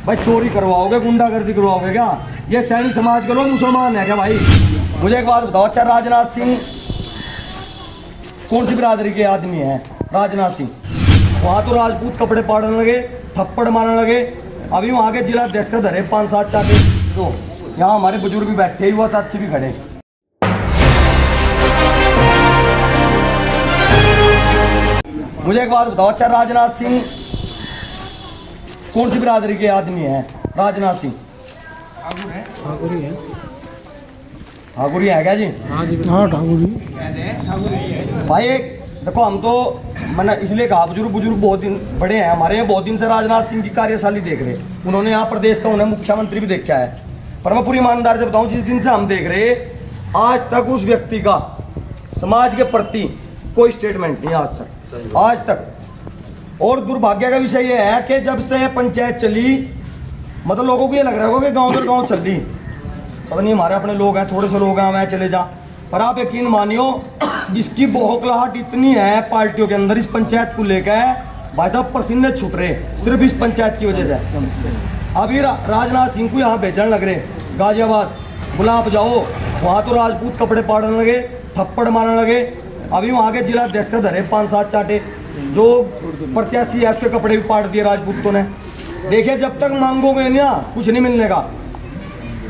भाई चोरी करवाओगे, गुंडागर्दी करवाओगे क्या? ये सैनी समाज के लोग मुसलमान है क्या भाई? मुझे एक बात बताओ, अच्छा राजनाथ सिंह कौन सी बिरादरी के आदमी है? राजनाथ सिंह वहाँ तो राजपूत कपड़े पाड़ने लगे, थप्पड़ मारने लगे। अभी वहाँ के जिला अध्यक्ष का धरे 5-7 चाटे। तो यहाँ हमारे बुजुर्ग भी बैठे, युवा साथी भी खड़े। मुझे एक बात बताओ, अच्छा राजनाथ सिंह कौन सी बिरादरी के आदमी है? राजनाथ सिंह ठाकुर है क्या जी? हाँ ठाकुर भाई देखो, हम तो मैंने इसलिए कहा बुजुर्ग बहुत दिन बड़े हैं हमारे यहाँ, बहुत दिन से राजनाथ सिंह की कार्यशैली देख रहे। उन्होंने यहाँ प्रदेश का उन्हें मुख्यमंत्री भी देखा है। पर मैं पूरी ईमानदारी से बताऊं, जिस दिन से हम देख रहे आज तक उस व्यक्ति का समाज के प्रति कोई स्टेटमेंट नहीं आज तक। और दुर्भाग्य का विषय यह है कि जब से पंचायत चली, मतलब लोगों को ये लग रहा होगा कि गाँव दर गाँव चल रही, पता नहीं हमारे अपने लोग हैं, थोड़े से लोग हैं, मैं चले जा। पर आप यकीन मानियो, इसकी बौखलाहट इतनी है पार्टियों के अंदर इस पंचायत को लेकर, भाई साहब पसीने छूट रहे सिर्फ इस पंचायत की वजह से। अभी राजनाथ सिंह को यहाँ बेचने लग रहे, गाजियाबाद गुलाब जाओ, वहाँ तो राजपूत कपड़े पाड़ने लगे, थप्पड़ मारने लगे। अभी वहाँ के जिला अध्यक्ष का धरे 5-7 चाटे, जो प्रत्याशी है उसके कपड़े भी पाड़ दिए राजपूतों ने। देखिए, जब तक मांगोगे ना कुछ नहीं मिलने का।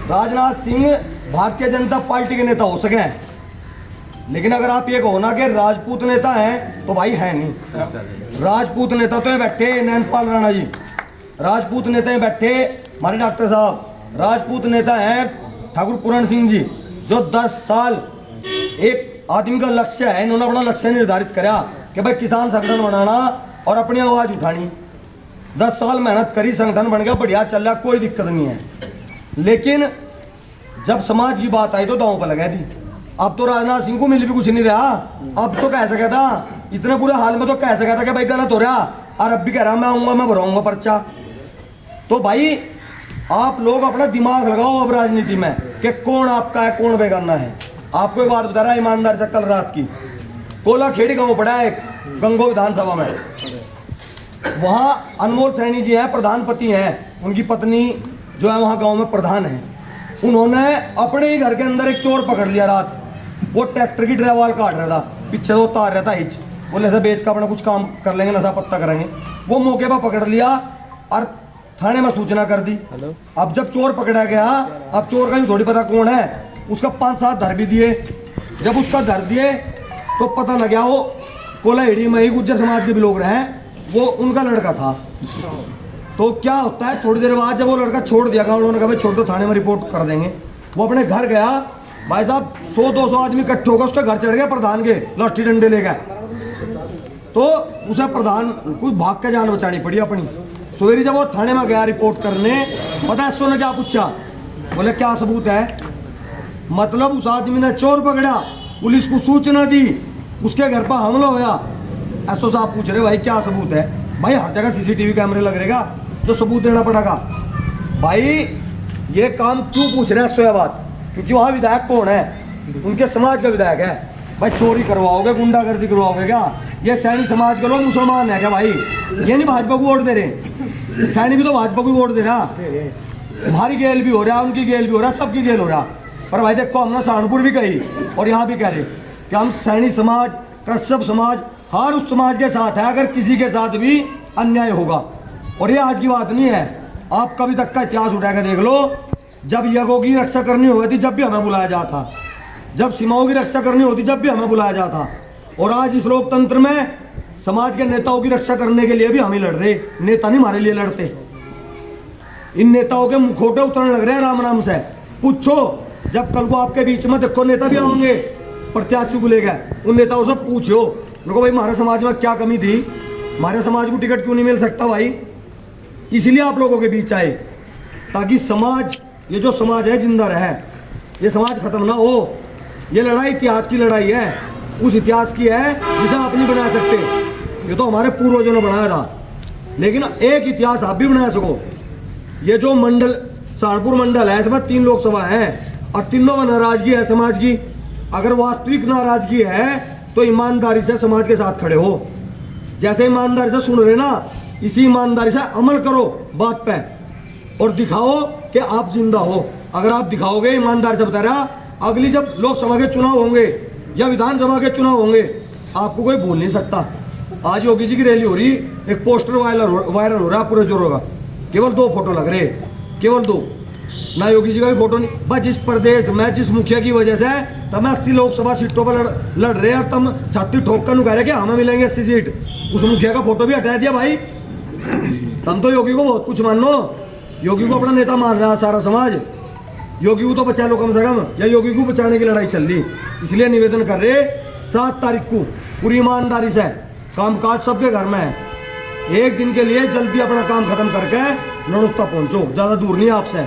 राजनाथ सिंह भारतीय जनता पार्टी के नेता हो सके, लेकिन अगर आप ये कहो ना कि राजपूत नेता हैं, तो भाई है नहीं। राजपूत नेता तो बैठे नैनपाल राणा जी, राजपूत नेता हैं बैठे हमारे डॉक्टर साहब, राजपूत नेता हैं ठाकुर पूरण सिंह जी, जो 10 साल एक आदमी का लक्ष्य है। इन्होंने अपना लक्ष्य निर्धारित करा कि भाई किसान संगठन बनाना और अपनी आवाज़ उठानी। 10 साल मेहनत करी, संगठन बन गया, बढ़िया चल रहा, कोई दिक्कत नहीं है। लेकिन जब समाज की बात आई तो दांव पर लगा दी। अब तो राजनाथ सिंह को मिल भी कुछ नहीं रहा। अब तो कह सका था, इतने बुरे हाल में तो कह सका था कि भाई गलत हो रहा, और अब भी कह रहा मैं आऊँगा, मैं भराऊँगा पर्चा। तो भाई आप लोग अपना दिमाग लगाओ अब राजनीति में कि कौन आपका है, कौन बेगाना है। आपको एक बात बता रहा है ईमानदार से, कल रात की कोला खेड़ी गाँव पड़ा है गंगो विधानसभा में, वहाँ अनमोल सैनी जी हैं, प्रधानपति हैं, उनकी पत्नी जो है वहाँ गांव में प्रधान है। उन्होंने अपने ही घर के अंदर एक चोर पकड़ लिया रात। वो ट्रैक्टर की ड्राइवाल काट रहा था, पीछे वो तार रहता हिच, बोले ऐसा बेच का अपना कुछ काम कर लेंगे, नशा पत्ता करेंगे। वो मौके पर पकड़ लिया और थाने में सूचना कर दी। अब जब चोर पकड़ा गया, अब चोर का भी थोड़ी पता कौन है, उसका 5-7 धर भी दिए। जब उसका धर दिए तो पता लग गया वो कोलाहिड़ी में ही गुज्जर समाज के भी लोग रहे, वो उनका लड़का था। तो क्या होता है, थोड़ी देर बाद जब वो लड़का छोड़ दिया गाँव, उन्होंने कहा भाई छोड़ दो, थाने में रिपोर्ट कर देंगे। वो अपने घर गया, भाई साहब 100-200 आदमी इकट्ठे होकर उसके घर चढ़ गए, प्रधान के लाठी डंडे ले गए। तो उसे प्रधान कुछ भाग के जान बचानी पड़ी अपनी। सवेरे जब वो थाने में गया रिपोर्ट करने, पता है एसओ ने क्या पूछा? बोले क्या सबूत है? मतलब उस आदमी ने चोर पकड़ा, पुलिस को सूचना दी, उसके घर पर हमला होया। एसओ साहब पूछ रहे भाई क्या सबूत है? भाई हर जगह सीसीटीवी कैमरे लग रहेगा, जो सबूत देना पड़ेगा। भाई ये काम क्यों पूछ रहे हैं एसओ बात? क्योंकि वहाँ विधायक कौन है? उनके समाज का विधायक है। भाई चोरी करवाओगे, गुंडागर्दी करवाओगे क्या? ये सैनी समाज के लोग मुसलमान है क्या भाई? ये नहीं भाजपा को वोट दे रहे, सैनी भी तो भाजपा को वोट दे रहा। हमारी गेल भी हो रहा, उनकी गेल भी हो रहा, सबकी गेल हो रहा। पर भाई देखो, हमने सहारनपुर भी कही और यहाँ भी कह रहे कि हम सैनी समाज, कश्यप समाज, हर उस समाज के साथ है अगर किसी के साथ भी अन्याय होगा। और ये आज की बात नहीं है, आप कभी तक का इतिहास उठा कर देख लो। जब यज्ञों की रक्षा करनी होती थी, जब भी हमें बुलाया जाता, जब सीमाओं की रक्षा करनी होती, जब भी हमें बुलाया जाता। और आज इस लोकतंत्र में समाज के नेताओं की रक्षा करने के लिए भी हम ही लड़ रहे, नेता नहीं हमारे लिए लड़ते। इन नेताओं के मुखौटे उतरने लग रहे हैं राम नाम से। पूछो, जब कल को आपके बीच में देखो नेता भी आएंगे प्रत्याशी को लेकर, उन नेताओं से पूछो उनको भाई हमारे समाज में क्या कमी थी, हमारे समाज को टिकट क्यों नहीं मिल सकता भाई? इसलिए आप लोगों के बीच आए, ताकि समाज, ये जो समाज है जिंदा रहे, ये समाज खत्म ना हो। ये लड़ाई इतिहास की लड़ाई है, उस इतिहास की है जिसे आप नहीं बना सकते। ये तो हमारे पूर्वजों ने बनाया था, लेकिन एक इतिहास आप भी बना सको। ये जो मंडल, सहारनपुर मंडल है, इसमें 3 लोकसभा हैं और तीनों में नाराजगी है समाज की। अगर वास्तविक नाराजगी है तो ईमानदारी से समाज के साथ खड़े हो। जैसे ईमानदारी से सुन रहे ना, इसी ईमानदारी से अमल करो बात पे। और दिखाओ कि आप जिंदा हो। अगर आप दिखाओगे, ईमानदार से बता रहा, अगली जब लोकसभा के चुनाव होंगे या विधानसभा के चुनाव होंगे, आपको कोई बोल नहीं सकता। आज योगी जी की रैली हो रही, एक पोस्टर वायरल हो रहा है पूरे जोरों का, केवल 2 फोटो लग रहे, केवल 2, ना योगी जी का भी फोटो नहीं। बस जिस प्रदेश में जिस मुखिया की वजह से तब 80 लोकसभा सीटों पर लड़ रहे हैं, तुम छाती ठोक कर कह रहे कि हमें मिलेंगे 80 सीट, उस मुखिया का फोटो भी हटा दिया भाई। तुम तो योगी को बहुत कुछ मान लो, योगी को अपना नेता मान रहा है सारा समाज, योगी को तो बचा लो कम से कम, या योगी को बचाने की लड़ाई चल रही। इसलिए निवेदन कर रहे 7 तारीख को पूरी ईमानदारी से, कामकाज सबके घर में है, एक दिन के लिए जल्दी अपना काम खत्म करके नड़ुत्ता पहुंचो, ज्यादा दूर नहीं आपसे।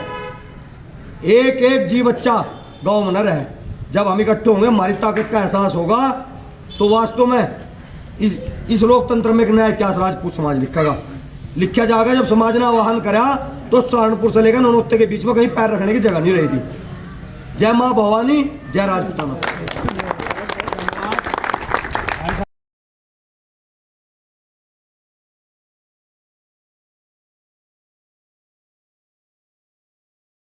एक एक जी बच्चा गांव में न रहे। जब हम इकट्ठे होंगे, हमारी ताकत का एहसास होगा, तो वास्तव में इस लोकतंत्र में एक नया इतिहास राजपूत समाज लिखा जाएगा। जब समाज ने आह्वान करा तो सहारनपुर से लेकर ननौते के बीच में कहीं पैर रखने की जगह नहीं रही थी। जय मां भवानी, जय राजपूताना।